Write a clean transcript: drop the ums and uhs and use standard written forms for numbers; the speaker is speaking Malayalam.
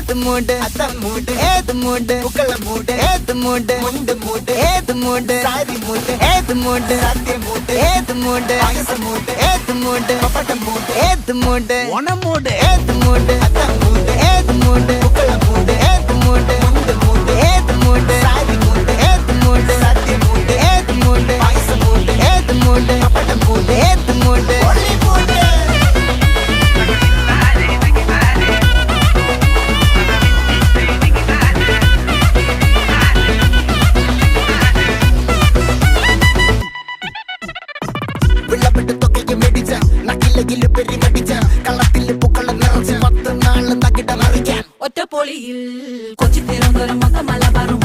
ഏത് മൂട് അത്തം മൂട് ഏത് മൂട് പൂക്കള മൂട് ഏത് മൂട് മുണ്ട് മൂട് ഏത് മൂട് സാരി മൂട് ഏത് മൂട് സത്യം മൂട് ഏത് മൂട് പായസം മൂട് ഏത് മൂട് പപ്പടം മൂട് ഏത് മൂട് ഓണം മൂട് ഏത് മൂട് അത്തം മൂട് ഏത് മൂട് പൂക്കള മൂട് ഏത് മൂട് മുണ്ട് മൂട് ഏത് മൂട് സാരി മൂട് ഏത് മൂട് സത്യം മൂട് ഏത് മൂട് പായസം മൂട് ഏത് മൂട് പപ്പടം മൂട് ഏത് മൂട് ഒളി മൂട് വെള്ളപ്പെട്ട് തൊക്കയ്ക്ക് മെടിച്ച നക്കിലെങ്കില് പെരിമടിച്ച കള്ളത്തില് പൂക്കളം നിറച്ച് 10 നാള് നക്കിട മറിക്കാൻ ഒറ്റപ്പൊളിയിൽ കൊച്ചി തിരുവനന്തപുരം മലബാറും